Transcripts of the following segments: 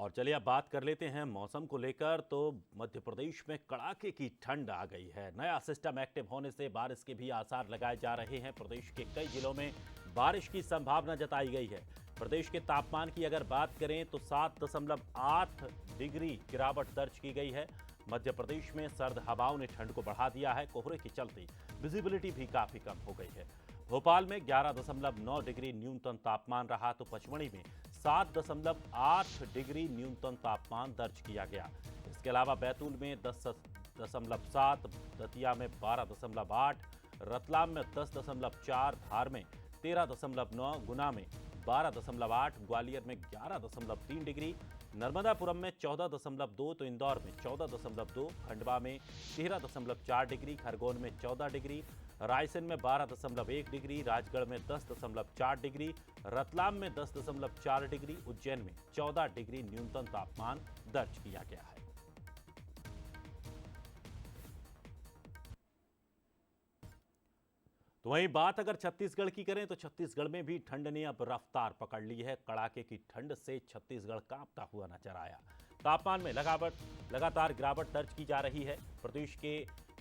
और चलिए अब बात कर लेते हैं मौसम को लेकर। तो मध्य प्रदेश में कड़ाके की ठंड आ गई है। नया सिस्टम एक्टिव होने से बारिश के भी आसार लगाए जा रहे हैं। प्रदेश के कई जिलों में बारिश की संभावना जताई गई है। प्रदेश के तापमान की अगर बात करें तो 7.8 डिग्री गिरावट दर्ज की गई है। मध्य प्रदेश में सर्द हवाओं ने ठंड को बढ़ा दिया है। कोहरे के चलते विजिबिलिटी भी काफी कम हो गई है। भोपाल में 11.9 डिग्री न्यूनतम तापमान रहा तो पचमढ़ी में 7.8 डिग्री न्यूनतम तापमान दर्ज किया गया। इसके अलावा बैतूल में 10.7, दतिया में 12.8, रतलाम में 10.4, धार में 13.9, गुना में 12.8, ग्वालियर में 11.3 डिग्री, नर्मदापुरम में 14.2, तो इंदौर में 14.2, खंडवा में 13.4 डिग्री, खरगोन में 14 डिग्री, रायसेन में 12.1 डिग्री, राजगढ़ में 10.4 डिग्री, रतलाम में 10.4 डिग्री, उज्जैन में 14 डिग्री न्यूनतम तापमान दर्ज किया गया है। तो वहीं बात अगर छत्तीसगढ़ की करें तो छत्तीसगढ़ में भी ठंड ने अब रफ्तार पकड़ ली है। कड़ाके की ठंड से छत्तीसगढ़ कांपता हुआ नजर आया। तापमान में लगातार गिरावट दर्ज की जा रही है। प्रदेश के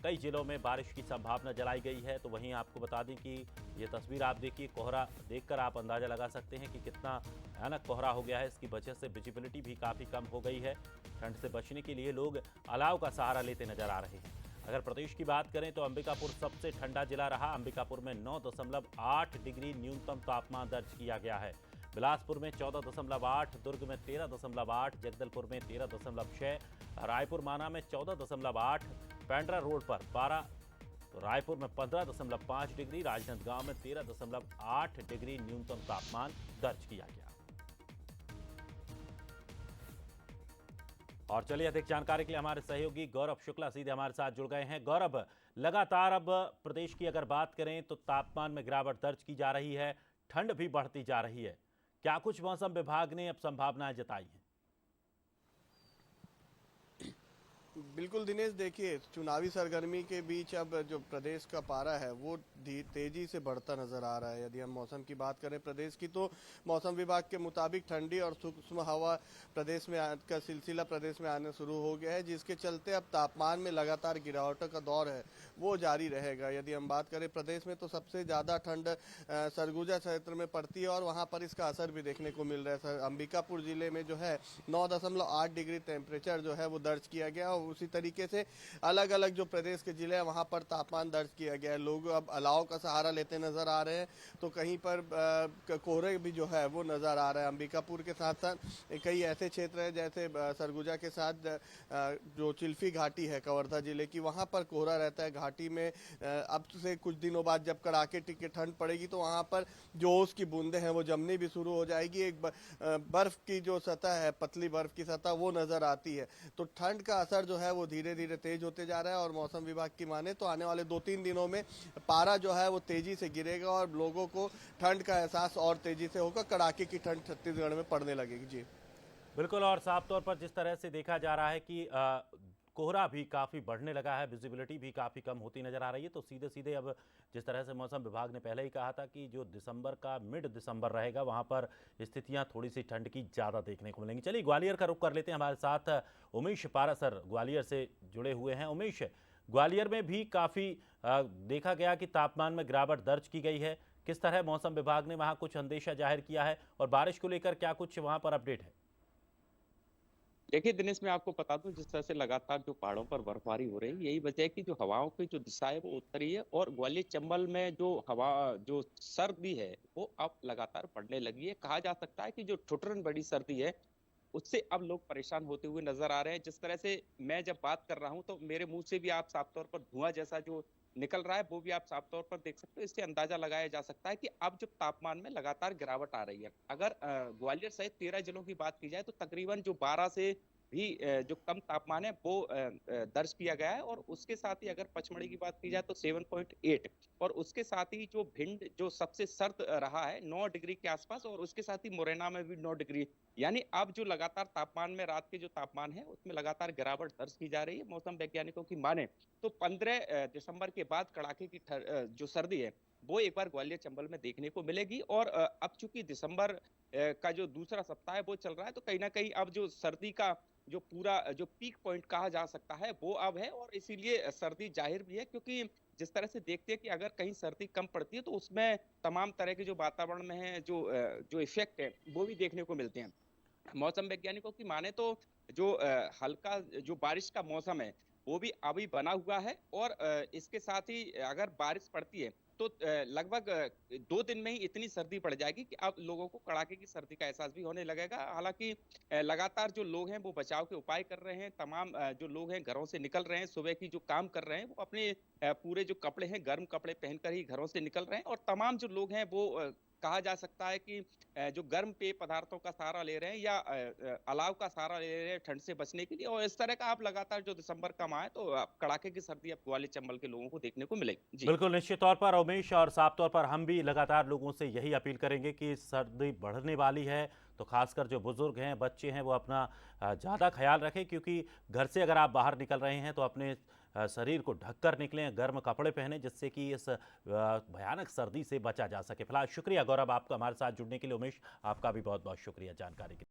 कई जिलों में बारिश की संभावना जलाई गई है। तो वहीं आपको बता दें कि ये तस्वीर आप देखिए, कोहरा देखकर आप अंदाजा लगा सकते हैं कि कितना भयानक कोहरा हो गया है। इसकी वजह से विजिबिलिटी भी काफ़ी कम हो गई है। ठंड से बचने के लिए लोग अलाव का सहारा लेते नजर आ रहे हैं। अगर प्रदेश की बात करें तो अंबिकापुर सबसे ठंडा जिला रहा। अंबिकापुर में 9.8 डिग्री न्यूनतम तापमान दर्ज किया गया है। बिलासपुर में 14.8, दुर्ग में 13.8, जगदलपुर में 13.6, रायपुर माना में 14.8, पेंड्रा रोड पर 12, तो रायपुर में 15.5 डिग्री, राजनांदगांव में 13.8 डिग्री न्यूनतम तापमान दर्ज किया गया। और चलिए अधिक जानकारी के लिए हमारे सहयोगी गौरव शुक्ला सीधे हमारे साथ जुड़ गए हैं। गौरव, लगातार अब प्रदेश की अगर बात करें तो तापमान में गिरावट दर्ज की जा रही है, ठंड भी बढ़ती जा रही है। क्या कुछ मौसम विभाग ने अब संभावनाएं जताई हैं? बिल्कुल दिनेश, देखिए चुनावी सरगर्मी के बीच अब जो प्रदेश का पारा है वो तेजी से बढ़ता नजर आ रहा है। यदि हम मौसम की बात करें प्रदेश की, तो मौसम विभाग के मुताबिक ठंडी और सूक्ष्म हवा प्रदेश में का सिलसिला प्रदेश में आने शुरू हो गया है, जिसके चलते अब तापमान में लगातार गिरावट का दौर है वो जारी रहेगा। यदि हम बात करें प्रदेश में, तो सबसे ज़्यादा ठंड सरगुजा क्षेत्र में पड़ती है और वहाँ पर इसका असर भी देखने को मिल रहा है। अंबिकापुर जिले में जो है 9.8 डिग्री टेम्परेचर जो है वो दर्ज किया गया। उसी तरीके से अलग अलग जो प्रदेश के जिले हैं वहां पर तापमान दर्ज किया गया है। लोग अब अलाव का सहारा लेते नजर आ रहे हैं, तो कहीं पर कोहरे भी जो है वो नजर आ रहा है। अंबिकापुर के साथ साथ कई ऐसे क्षेत्र हैं जैसे सरगुजा के साथ जो चिल्फी घाटी है कवर्धा जिले की, वहां पर कोहरा रहता है। घाटी में अब से कुछ दिनों बाद जब कड़ाके की ठंड पड़ेगी तो वहां पर जो ओस की बूंदें हैं वो जमनी भी शुरू हो जाएगी। एक बर्फ की जो सतह है, पतली बर्फ की सतह, वो नजर आती है। तो ठंड का असर जो है वो धीरे धीरे तेज होते जा रहा है और मौसम विभाग की माने तो आने वाले 2-3 दिनों में पारा जो है वो तेजी से गिरेगा और लोगों को ठंड का एहसास और तेजी से होगा। कड़ाके की ठंड छत्तीसगढ़ में पड़ने लगेगी। जी बिल्कुल। और साफ तौर पर जिस तरह से देखा जा रहा है कि कोहरा भी काफ़ी बढ़ने लगा है, विजिबिलिटी भी काफ़ी कम होती नज़र आ रही है। तो सीधे सीधे अब जिस तरह से मौसम विभाग ने पहले ही कहा था कि जो दिसंबर का मिड दिसंबर रहेगा वहाँ पर स्थितियाँ थोड़ी सी ठंड की ज़्यादा देखने को मिलेंगी। चलिए ग्वालियर का रुख कर लेते हैं। हमारे साथ उमेश पारासर ग्वालियर से जुड़े हुए हैं। उमेश, ग्वालियर में भी काफ़ी देखा गया कि तापमान में गिरावट दर्ज की गई है। किस तरह मौसम विभाग ने वहाँ कुछ अंदेशा जाहिर किया है और बारिश को लेकर क्या कुछ वहाँ पर अपडेट है? देखिए दिनेश, मैं आपको बता दूं, जिस तरह से लगातार जो पहाड़ों पर बर्फबारी हो रही है, यही वजह है कि जो हवाओं की जो दिशा है वो उत्तरी है और ग्वालियर चंबल में जो हवा जो सर्दी है वो अब लगातार बढ़ने लगी है। कहा जा सकता है कि जो ठुठुरन बड़ी सर्दी है उससे अब लोग परेशान होते हुए नजर आ रहे हैं। जिस तरह से मैं जब बात कर रहा हूं तो मेरे मुंह से भी आप साफ तौर पर धुआं जैसा जो निकल रहा है वो भी आप साफ तौर पर देख सकते हो। इससे अंदाजा लगाया जा सकता है कि अब जो तापमान में लगातार गिरावट आ रही है। अगर ग्वालियर सहित 13 जिलों की बात की जाए तो तकरीबन जो 12 से भी जो कम तापमान है वो दर्ज किया गया है। और उसके साथ ही अगर पचमढ़ी की बात की जाए तो 7.8, और उसके साथ ही जो भिंड जो सबसे सर्द रहा है 9 डिग्री के आसपास, और उसके साथ ही मुरैना में भी 9 डिग्री। यानी अब जो लगातार तापमान में रात के जो तापमान है उसमें लगातार गिरावट दर्ज की जा रही है। मौसम वैज्ञानिकों की माने तो 15 दिसंबर के बाद कड़ाके की जो सर्दी है वो एक बार ग्वालियर चंबल में देखने को मिलेगी। और अब चूंकि दिसंबर का जो दूसरा सप्ताह है वो चल रहा है, तो कहीं ना कहीं अब जो सर्दी का जो पूरा जो पीक पॉइंट कहा जा सकता है वो अब है, और इसीलिए सर्दी जाहिर भी है, क्योंकि जिस तरह से देखते हैं कि अगर कहीं सर्दी कम पड़ती है तो उसमें तमाम तरह के जो वातावरण में है जो इफेक्ट है वो भी देखने को मिलते हैं। मौसम वैज्ञानिकों की माने तो जो हल्का जो बारिश का मौसम है वो भी अभी बना हुआ है, और इसके साथ ही अगर बारिश पड़ती है तो लगभग 2 दिन में ही इतनी सर्दी पड़ जाएगी कि अब लोगों को कड़ाके की सर्दी का एहसास भी होने लगेगा। हालांकि लगातार जो लोग हैं वो बचाव के उपाय कर रहे हैं, तमाम जो लोग हैं घरों से निकल रहे हैं, सुबह की जो काम कर रहे हैं वो अपने पूरे जो कपड़े हैं गर्म कपड़े पहनकर ही घरों से निकल रहे हैं, और तमाम जो लोग हैं वो कहा जा सकता है कि जो गर्म पेय पदार्थों का सहारा ले रहे हैं या अलाव का सहारा ले रहे हैं ठंड से बचने के लिए, और इस तरह का आप लगातार जो दिसंबर का माह है तो कड़ाके की सर्दी अब ग्वालियर चंबल के लोगों को देखने को मिलेगी। जी बिल्कुल, निश्चित तौर पर उमेश, और साफ तौर पर हम भी लगातार लोगों से यही अपील करेंगे कि सर्दी बढ़ने वाली है, तो खासकर जो बुजुर्ग हैं, बच्चे हैं, वो अपना ज़्यादा ख्याल रखें, क्योंकि घर से अगर आप बाहर निकल रहे हैं तो अपने शरीर को ढककर निकलें, गर्म कपड़े पहनें, जिससे कि इस भयानक सर्दी से बचा जा सके। फिलहाल शुक्रिया गौरव आपका हमारे साथ जुड़ने के लिए। उमेश, आपका भी बहुत बहुत शुक्रिया जानकारी के लिए।